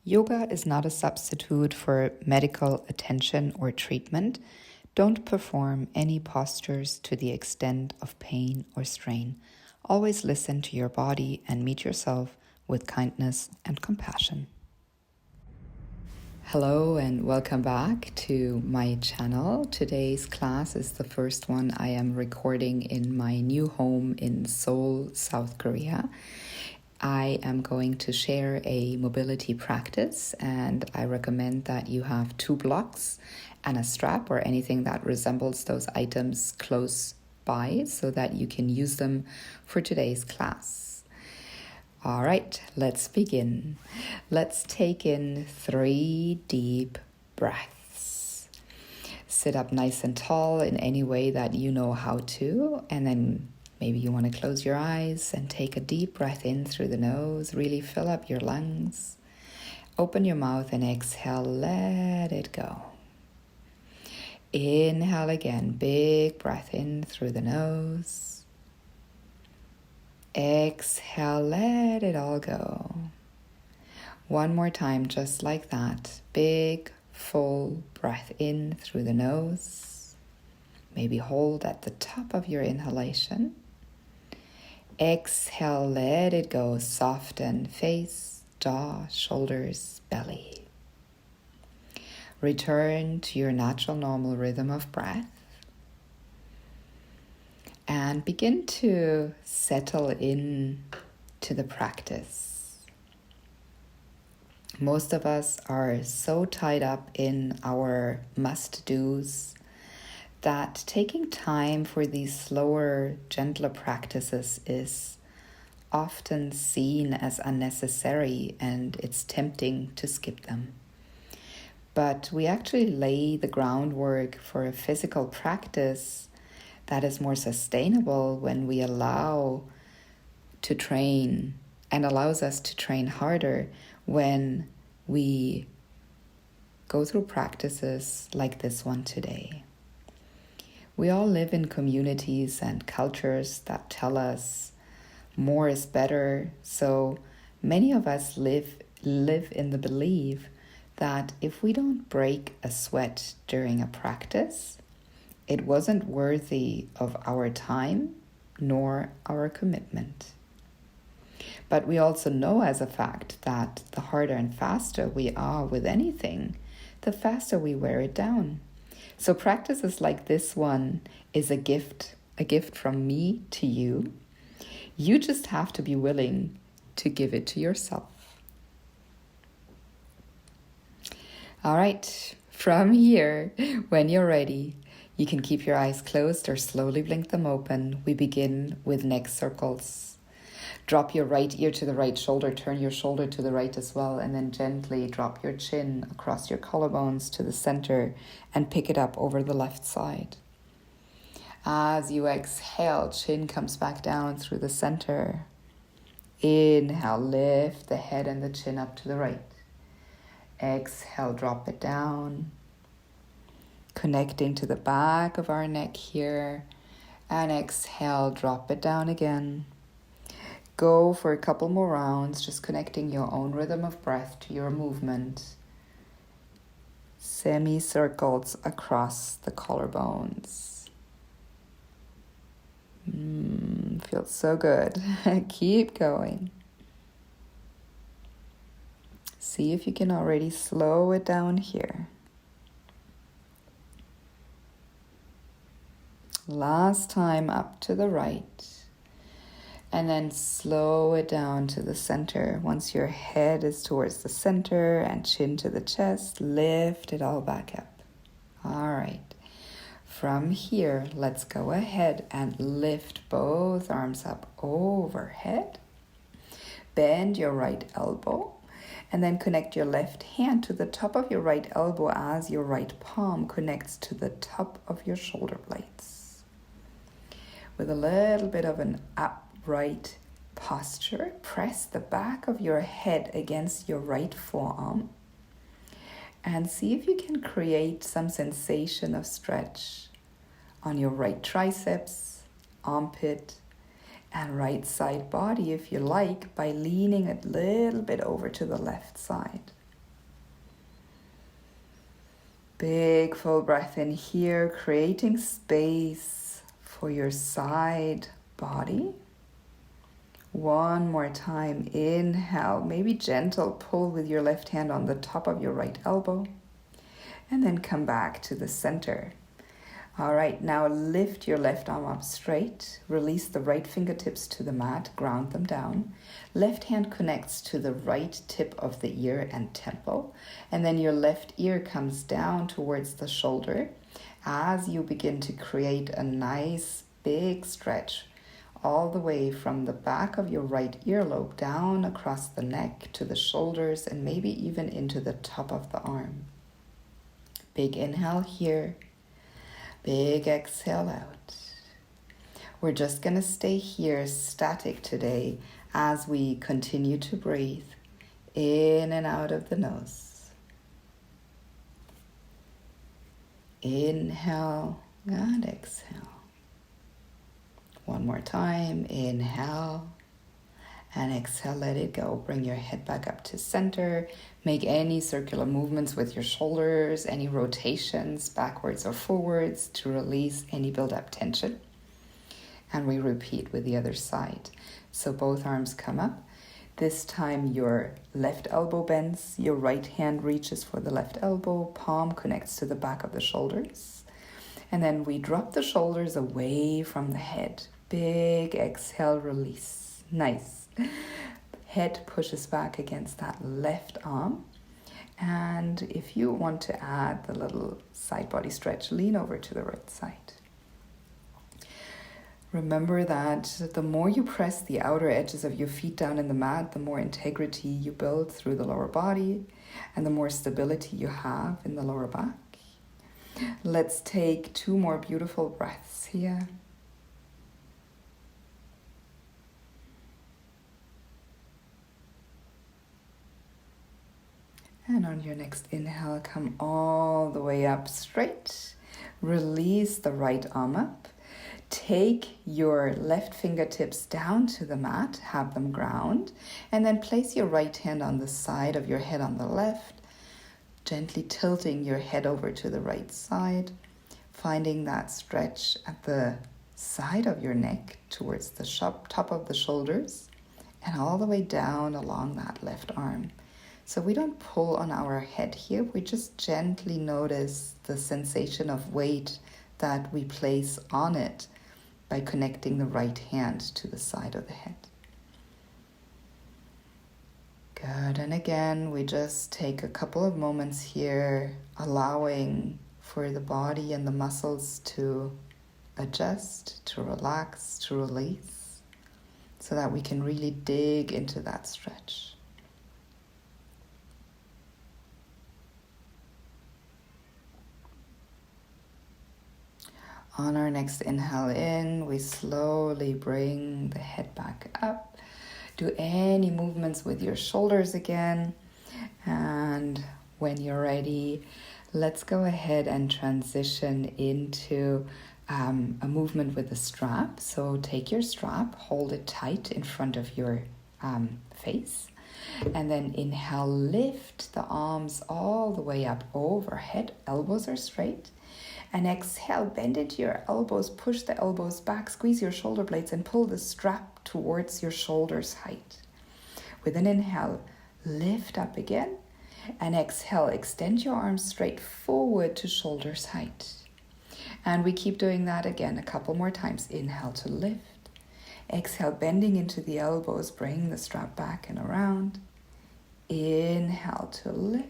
Yoga is not a substitute for medical attention or treatment. Don't perform any postures to the extent of pain or strain. Always listen to your body and meet yourself with kindness and compassion. Hello and welcome back to my channel. Today's class is the first one I am recording in my new home in Seoul, South Korea. I am going to share a mobility practice, and I recommend that you have 2 blocks and a strap or anything that resembles those items close by so that you can use them for today's class. All right, let's begin. Let's take in 3 deep breaths. Sit up nice and tall in any way that you know how to, and then maybe you want to close your eyes and take a deep breath in through the nose. Really fill up your lungs. Open your mouth and exhale. Let it go. Inhale again. Big breath in through the nose. Exhale. Let it all go. One more time, just like that. Big, full breath in through the nose. Maybe hold at the top of your inhalation. Exhale, let it go. Soften face, jaw, shoulders, belly. Return to your natural, normal rhythm of breath. And begin to settle in to the practice. Most of us are so tied up in our must-dos that taking time for these slower, gentler practices is often seen as unnecessary, and it's tempting to skip them. But we actually lay the groundwork for a physical practice that is more sustainable when we allow to train and allows us to train harder when we go through practices like this one today. We all live in communities and cultures that tell us more is better. So many of us live in the belief that if we don't break a sweat during a practice, it wasn't worthy of our time nor our commitment. But we also know as a fact that the harder and faster we are with anything, the faster we wear it down. So practices like this one is a gift from me to you. You just have to be willing to give it to yourself. All right, from here, when you're ready, you can keep your eyes closed or slowly blink them open. We begin with neck circles. Drop your right ear to the right shoulder, turn your shoulder to the right as well, and then gently drop your chin across your collarbones to the center and pick it up over the left side. As you exhale, chin comes back down through the center. Inhale, lift the head and the chin up to the right. Exhale, drop it down, connecting to the back of our neck here. And exhale, drop it down again. Go for a couple more rounds, just connecting your own rhythm of breath to your movement. Semicircles across the collarbones. Feels so good. Keep going. See if you can already slow it down here. Last time up to the right. And then slow it down to the center. Once your head is towards the center and chin to the chest, lift it all back up. All right. From here, let's go ahead and lift both arms up overhead. Bend your right elbow and then connect your left hand to the top of your right elbow as your right palm connects to the top of your shoulder blades. With a little bit of an upright posture, press the back of your head against your right forearm and see if you can create some sensation of stretch on your right triceps, armpit, and right side body if you like, by leaning a little bit over to the left side. Big full breath in here, creating space for your side body. One more time, inhale, maybe gentle pull with your left hand on the top of your right elbow, and then come back to the center. All right, now lift your left arm up straight, release the right fingertips to the mat, ground them down. Left hand connects to the right tip of the ear and temple, and then your left ear comes down towards the shoulder as you begin to create a nice big stretch all the way from the back of your right earlobe down across the neck to the shoulders and maybe even into the top of the arm. Big inhale here. Big exhale out. We're just going to stay here static today as we continue to breathe in and out of the nose. Inhale and exhale. One more time. Inhale and exhale. Let it go. Bring your head back up to center. Make any circular movements with your shoulders, any rotations backwards or forwards to release any build-up tension. And we repeat with the other side. So both arms come up. This time your left elbow bends, your right hand reaches for the left elbow, palm connects to the back of the shoulders. And then we drop the shoulders away from the head. Big exhale, release. Nice. Head pushes back against that left arm. And if you want to add the little side body stretch, lean over to the right side. Remember that the more you press the outer edges of your feet down in the mat, the more integrity you build through the lower body and the more stability you have in the lower back. Let's take 2 more beautiful breaths here. And on your next inhale, come all the way up straight. Release the right arm up. Take your left fingertips down to the mat, have them ground, and then place your right hand on the side of your head on the left, gently tilting your head over to the right side, finding that stretch at the side of your neck towards the top of the shoulders, and all the way down along that left arm. So we don't pull on our head here, we just gently notice the sensation of weight that we place on it by connecting the right hand to the side of the head. Good, and again, we just take a couple of moments here, allowing for the body and the muscles to adjust, to relax, to release, so that we can really dig into that stretch. On our next inhale in, we slowly bring the head back up. Do any movements with your shoulders again. And when you're ready, let's go ahead and transition into a movement with the strap. So take your strap, hold it tight in front of your face. And then inhale, lift the arms all the way up overhead. Elbows are straight. And exhale, bend into your elbows, push the elbows back, squeeze your shoulder blades and pull the strap towards your shoulders height. With an inhale, lift up again. And exhale, extend your arms straight forward to shoulders height. And we keep doing that again a couple more times. Inhale to lift. Exhale, bending into the elbows, bring the strap back and around. Inhale to lift.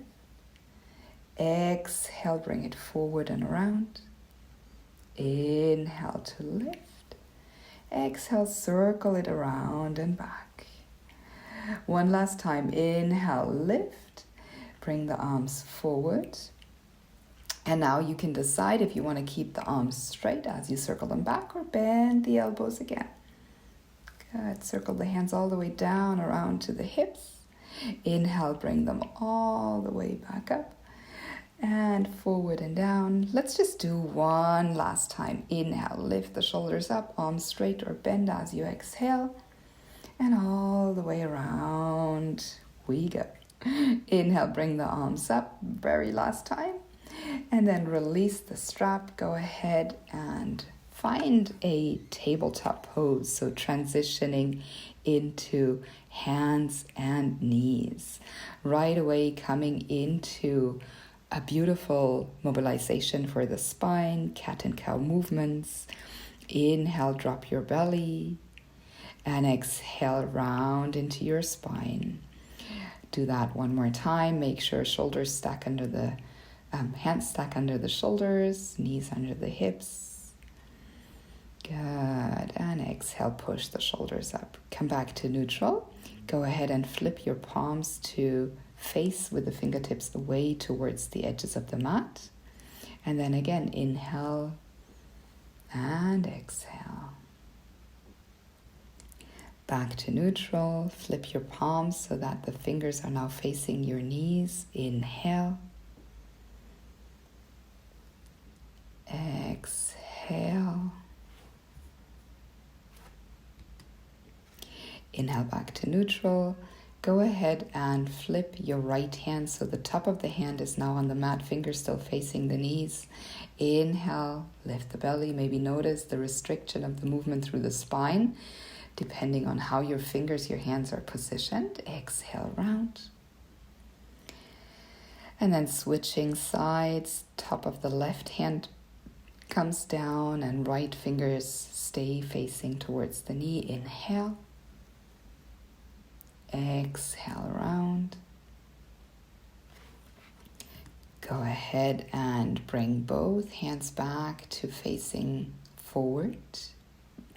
Exhale, bring it forward and around. Inhale to lift. Exhale, circle it around and back. One last time. Inhale, lift. Bring the arms forward. And now you can decide if you want to keep the arms straight as you circle them back or bend the elbows again. Good. Circle the hands all the way down around to the hips. Inhale, bring them all the way back up. And forward and down. Let's just do one last time. Inhale, lift the shoulders up, arms straight or bend as you exhale. And all the way around we go. Inhale, bring the arms up. Very last time. And then release the strap. Go ahead and find a tabletop pose. So transitioning into hands and knees. Right away coming into a beautiful mobilization for the spine, cat and cow movements. Inhale, drop your belly. And exhale, round into your spine. Do that one more time. Make sure shoulders stack under the hands stack under the shoulders, knees under the hips. Good. And exhale, push the shoulders up. Come back to neutral. Go ahead and flip your palms to face with the fingertips away towards the edges of the mat. And then again, inhale and exhale. Back to neutral. Flip your palms so that the fingers are now facing your knees. Inhale. Exhale. Inhale back to neutral. Go ahead and flip your right hand so the top of the hand is now on the mat, fingers still facing the knees. Inhale, lift the belly. Maybe notice the restriction of the movement through the spine, depending on how your fingers, your hands are positioned. Exhale, round. And then switching sides, top of the left hand comes down and right fingers stay facing towards the knee. Inhale. Exhale, round. Go ahead and bring both hands back to facing forward.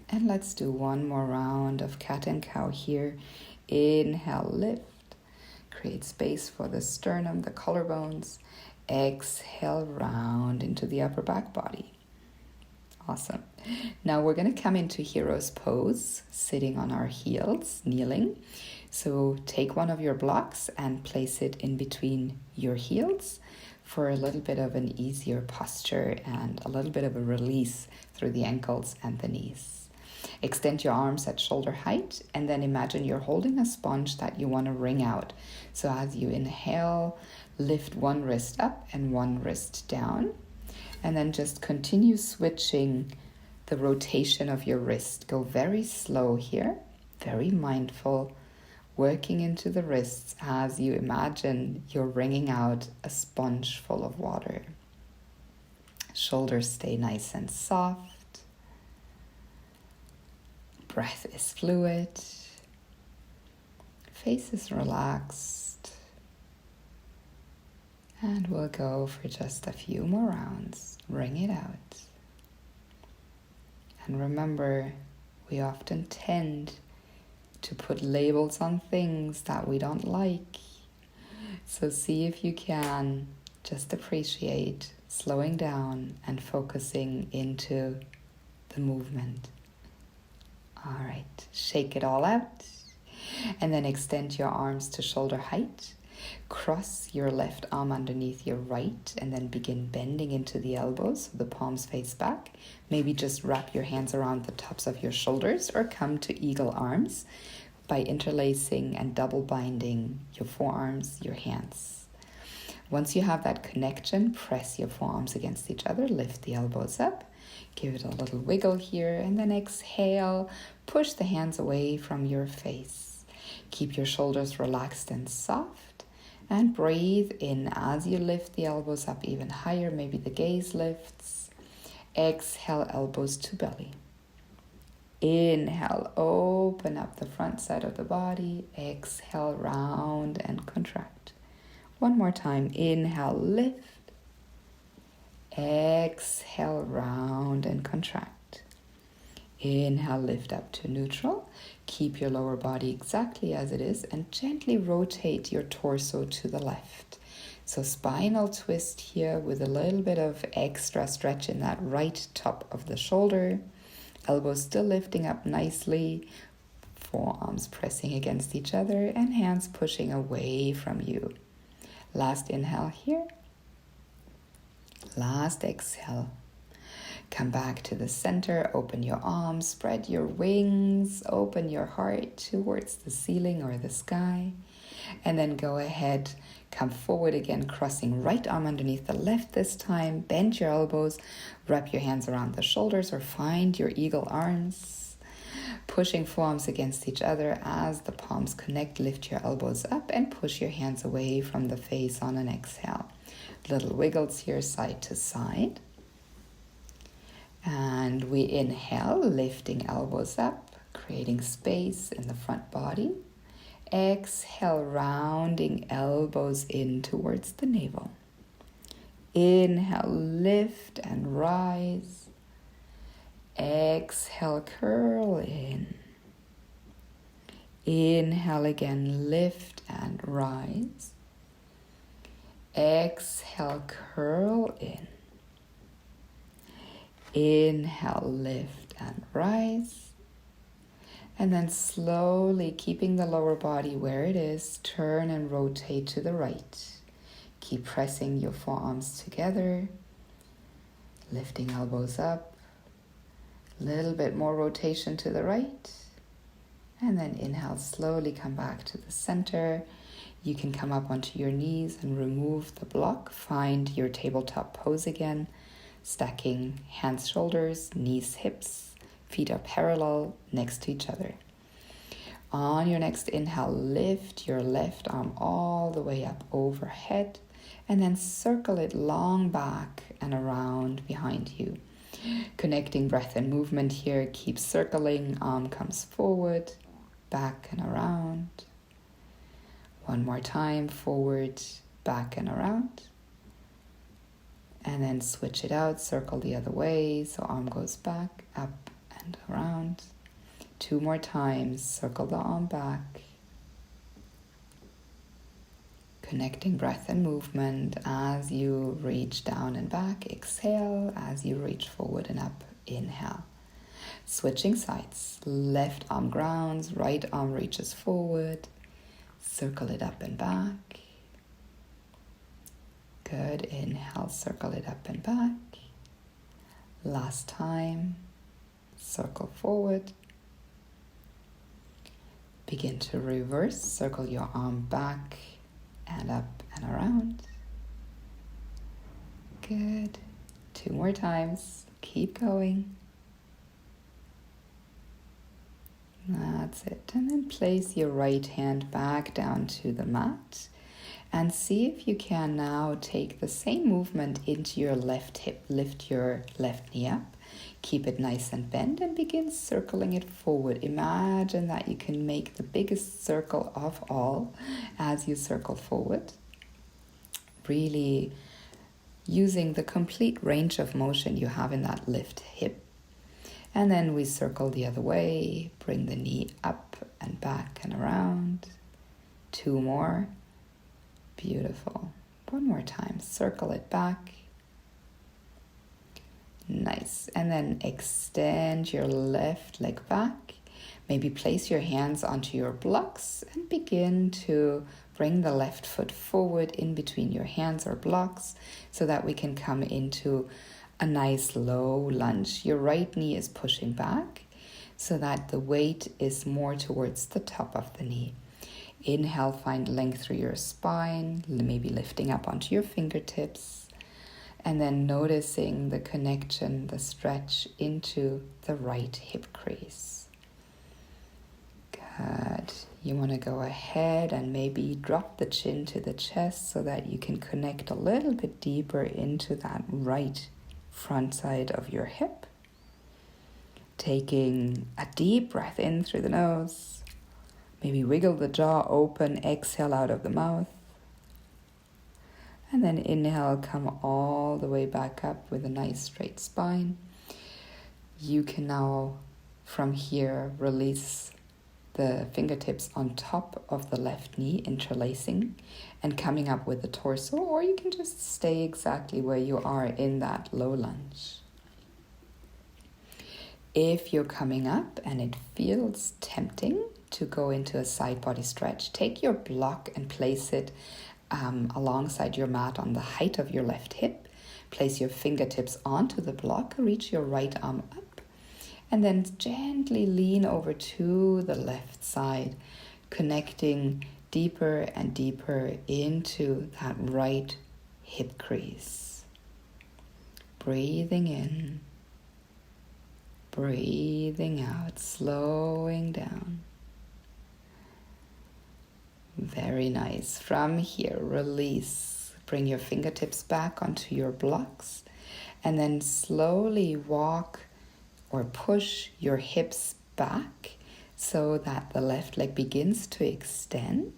And let's do one more round of cat and cow here. Inhale, lift. Create space for the sternum, the collarbones. Exhale, round into the upper back body. Awesome. Now we're going to come into hero's pose, sitting on our heels, kneeling. So take one of your blocks and place it in between your heels for a little bit of an easier posture and a little bit of a release through the ankles and the knees. Extend your arms at shoulder height and then imagine you're holding a sponge that you want to wring out. So as you inhale, lift one wrist up and one wrist down. And then just continue switching the rotation of your wrist. Go very slow here, very mindful, working into the wrists as you imagine you're wringing out a sponge full of water. Shoulders stay nice and soft. Breath is fluid. Face is relaxed. And we'll go for just a few more rounds. Wring it out. And remember, we often tend to put labels on things that we don't like. So see if you can just appreciate slowing down and focusing into the movement. All right, shake it all out. And then extend your arms to shoulder height. Cross your left arm underneath your right and then begin bending into the elbows so the palms face back. Maybe just wrap your hands around the tops of your shoulders or come to eagle arms by interlacing and double binding your forearms, your hands. Once you have that connection, press your forearms against each other, lift the elbows up, give it a little wiggle here, and then exhale, push the hands away from your face. Keep your shoulders relaxed and soft. And breathe in as you lift the elbows up even higher. Maybe the gaze lifts. Exhale, elbows to belly. Inhale, open up the front side of the body. Exhale, round and contract. One more time. Inhale, lift. Exhale, round and contract. Inhale, lift up to neutral. Keep your lower body exactly as it is and gently rotate your torso to the left. So spinal twist here with a little bit of extra stretch in that right top of the shoulder. Elbows still lifting up nicely. Forearms pressing against each other and hands pushing away from you. Last inhale here. Last exhale. Come back to the center, open your arms, spread your wings, open your heart towards the ceiling or the sky. And then go ahead, come forward again, crossing right arm underneath the left this time. Bend your elbows, wrap your hands around the shoulders or find your eagle arms. Pushing forearms against each other as the palms connect. Lift your elbows up and push your hands away from the face on an exhale. Little wiggles here, side to side. And we inhale, lifting elbows up, creating space in the front body. Exhale, rounding elbows in towards the navel. Inhale, lift and rise. Exhale, curl in. Inhale again, lift and rise. Exhale, curl in. Inhale, lift and rise. And then slowly, keeping the lower body where it is, turn and rotate to the right. Keep pressing your forearms together, lifting elbows up. A little bit more rotation to the right. And then inhale, slowly come back to the center. You can come up onto your knees and remove the block. Find your tabletop pose again, stacking hands, shoulders, knees, hips. Feet are parallel next to each other. On your next inhale, lift your left arm all the way up overhead and then circle it long back and around behind you. Connecting breath and movement here. Keep circling. Arm comes forward, back and around. One more time, forward, back and around. And then switch it out, circle the other way. So arm goes back, up and around. 2 more times, circle the arm back. Connecting breath and movement as you reach down and back. Exhale as you reach forward and up. Inhale. Switching sides. Left arm grounds, right arm reaches forward. Circle it up and back. Good. Inhale, circle it up and back. Last time. Circle forward. Begin to reverse. Circle your arm back and up and around. Good. 2 more times. Keep going. That's it. And then place your right hand back down to the mat. And see if you can now take the same movement into your left hip. Lift your left knee up. Keep it nice and bent and begin circling it forward. Imagine that you can make the biggest circle of all as you circle forward. Really using the complete range of motion you have in that lift hip. And then we circle the other way. Bring the knee up and back and around. 2 more. Beautiful. 1 more time. Circle it back. Nice. And then extend your left leg back. Maybe place your hands onto your blocks and begin to bring the left foot forward in between your hands or blocks so that we can come into a nice low lunge. Your right knee is pushing back so that the weight is more towards the top of the knee. Inhale, find length through your spine, maybe lifting up onto your fingertips. And then noticing the connection, the stretch into the right hip crease. Good. You want to go ahead and maybe drop the chin to the chest so that you can connect a little bit deeper into that right front side of your hip. Taking a deep breath in through the nose. Maybe wiggle the jaw open, exhale out of the mouth. And then inhale, come all the way back up with a nice straight spine. You can now, from here, release the fingertips on top of the left knee, interlacing and coming up with the torso, or you can just stay exactly where you are in that low lunge. If you're coming up and it feels tempting to go into a side body stretch, take your block and place it alongside your mat on the height of your left hip. Place your fingertips onto the block, reach your right arm up, and then gently lean over to the left side, connecting deeper and deeper into that right hip crease. Breathing in, breathing out, slowing down. Very nice. From here, release. Bring your fingertips back onto your blocks and then slowly walk or push your hips back so that the left leg begins to extend,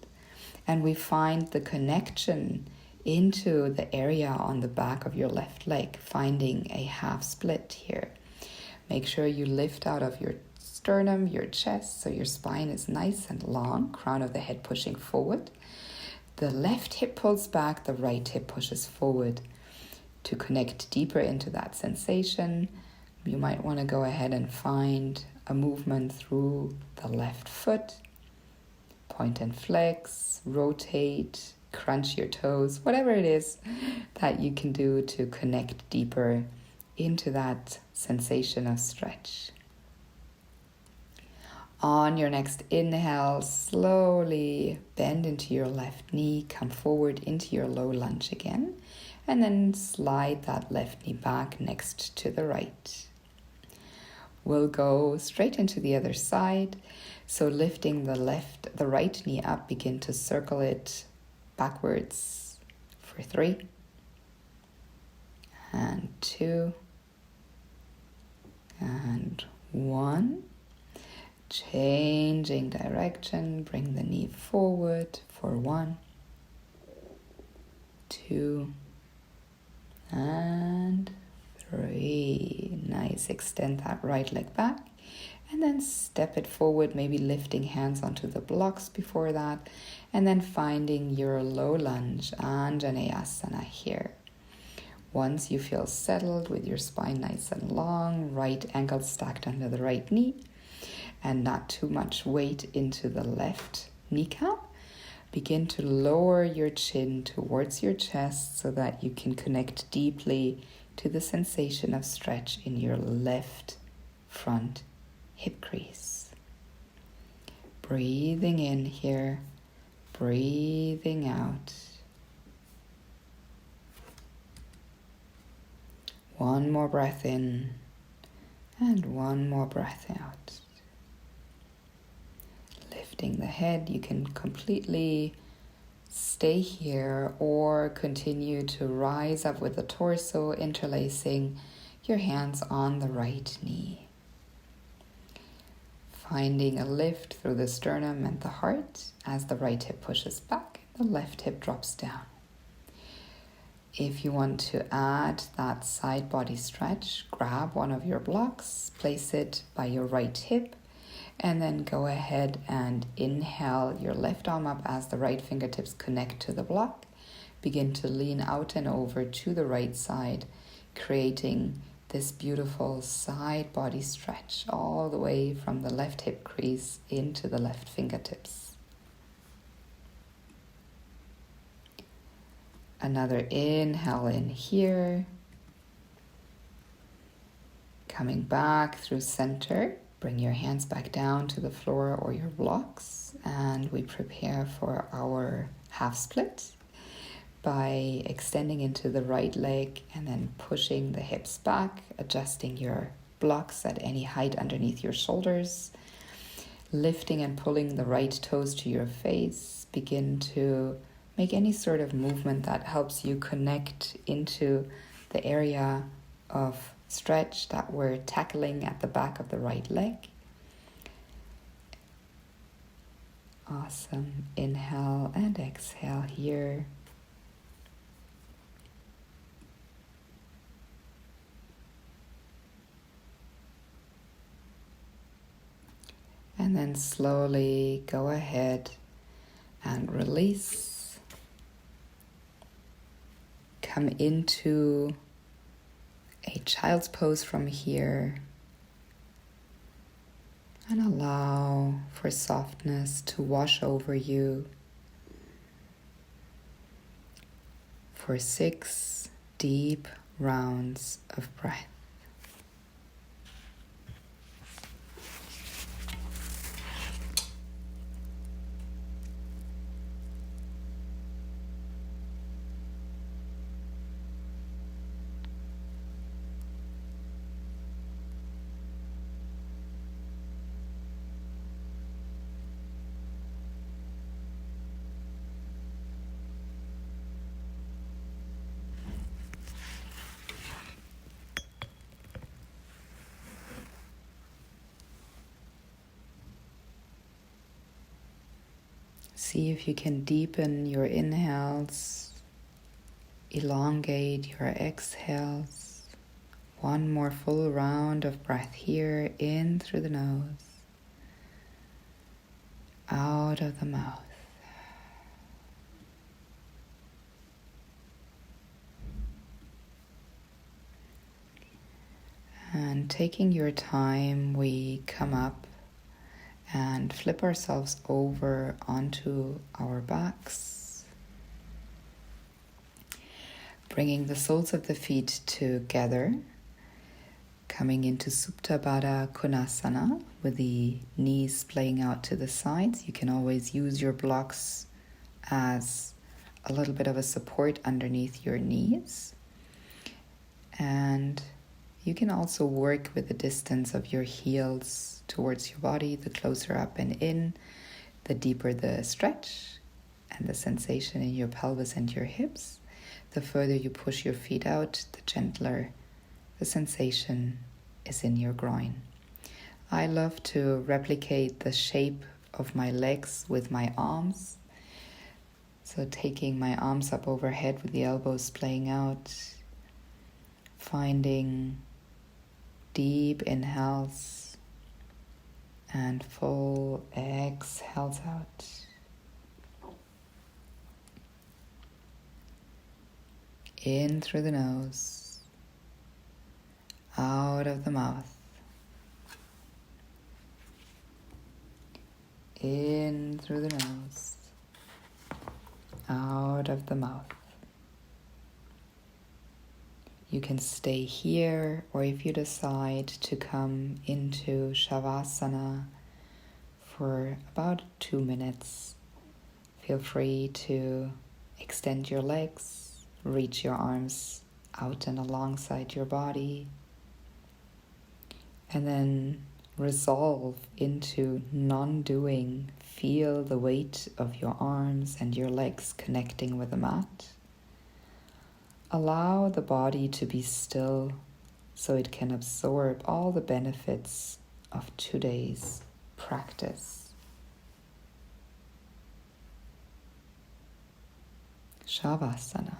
and we find the connection into the area on the back of your left leg, finding a half split here. Make sure you lift out of your sternum, your chest, so your spine is nice and long, crown of the head pushing forward. The left hip pulls back, the right hip pushes forward. To connect deeper into that sensation, you might want to go ahead and find a movement through the left foot. Point and flex, rotate, crunch your toes, whatever it is that you can do to connect deeper into that sensation of stretch. On your next inhale, slowly bend into your left knee, come forward into your low lunge again, and then slide that left knee back next to the right. We'll go straight into the other side. So lifting the right knee up, begin to circle it backwards for 3 and 2 and 1. Changing direction, bring the knee forward for 1, 2, and 3. Nice. Extend that right leg back and then step it forward, maybe lifting hands onto the blocks before that, and then finding your low lunge, Anjaneyasana here. Once you feel settled with your spine nice and long, right ankle stacked under the right knee, and not too much weight into the left kneecap, begin to lower your chin towards your chest so that you can connect deeply to the sensation of stretch in your left front hip crease. Breathing in here, breathing out. One more breath in and one more breath out. Lifting the head, you can completely stay here or continue to rise up with the torso, interlacing your hands on the right knee. Finding a lift through the sternum and the heart as the right hip pushes back, the left hip drops down. If you want to add that side body stretch, grab one of your blocks, place it by your right hip, and then go ahead and inhale your left arm up as the right fingertips connect to the block. Begin to lean out and over to the right side, creating this beautiful side body stretch all the way from the left hip crease into the left fingertips. Another inhale in here. Coming back through center. Bring your hands back down to the floor or your blocks, and we prepare for our half split by extending into the right leg and then pushing the hips back, adjusting your blocks at any height underneath your shoulders, lifting and pulling the right toes to your face. Begin to make any sort of movement that helps you connect into the area of stretch that we're tackling at the back of the right leg. Awesome. Inhale and exhale here. And then slowly go ahead and release. Come into a child's pose from here and allow for softness to wash over you for 6 deep rounds of breath. See if you can deepen your inhales, elongate your exhales. One more full round of breath here, in through the nose, out of the mouth. And taking your time, we come up and flip ourselves over onto our backs, bringing the soles of the feet together, coming into Supta Baddha Konasana with the knees splaying out to the sides. You can always use your blocks as a little bit of a support underneath your knees. And you can also work with the distance of your heels towards your body. The closer up and in, the deeper the stretch and the sensation in your pelvis and your hips. The further you push your feet out, the gentler the sensation is in your groin. I love to replicate the shape of my legs with my arms. So taking my arms up overhead with the elbows splaying out, finding deep inhales and full exhales out. In through the nose, out of the mouth. In through the nose, out of the mouth. You can stay here, or if you decide to come into Shavasana for about 2 minutes, feel free to extend your legs, reach your arms out and alongside your body, and then resolve into non-doing. Feel the weight of your arms and your legs connecting with the mat. Allow the body to be still so it can absorb all the benefits of today's practice. Shavasana.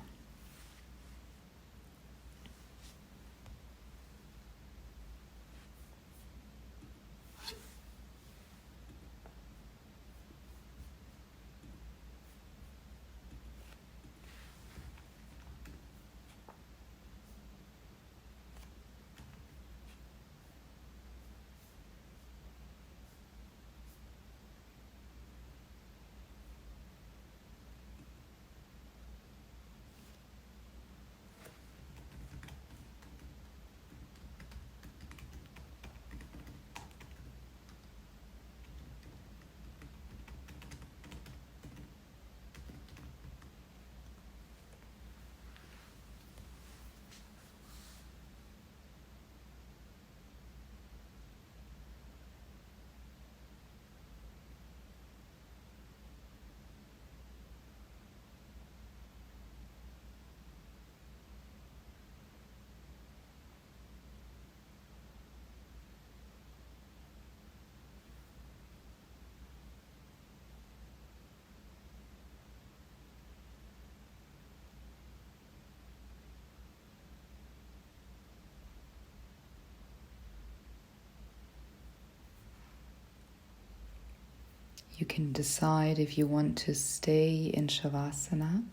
You can decide if you want to stay in Shavasana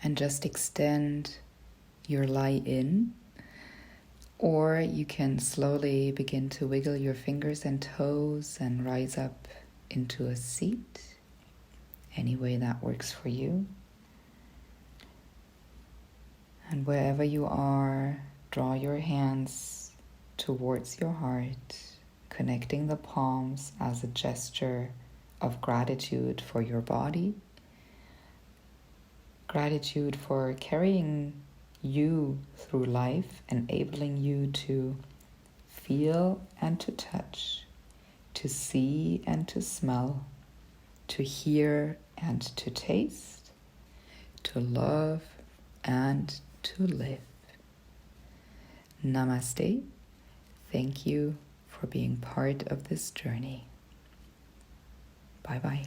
and just extend your lie in, or you can slowly begin to wiggle your fingers and toes and rise up into a seat, any way that works for you. And wherever you are, draw your hands towards your heart, connecting the palms as a gesture of gratitude for your body, gratitude for carrying you through life, enabling you to feel and to touch, to see and to smell, to hear and to taste, to love and to live. Namaste. Thank you for being part of this journey. Bye-bye.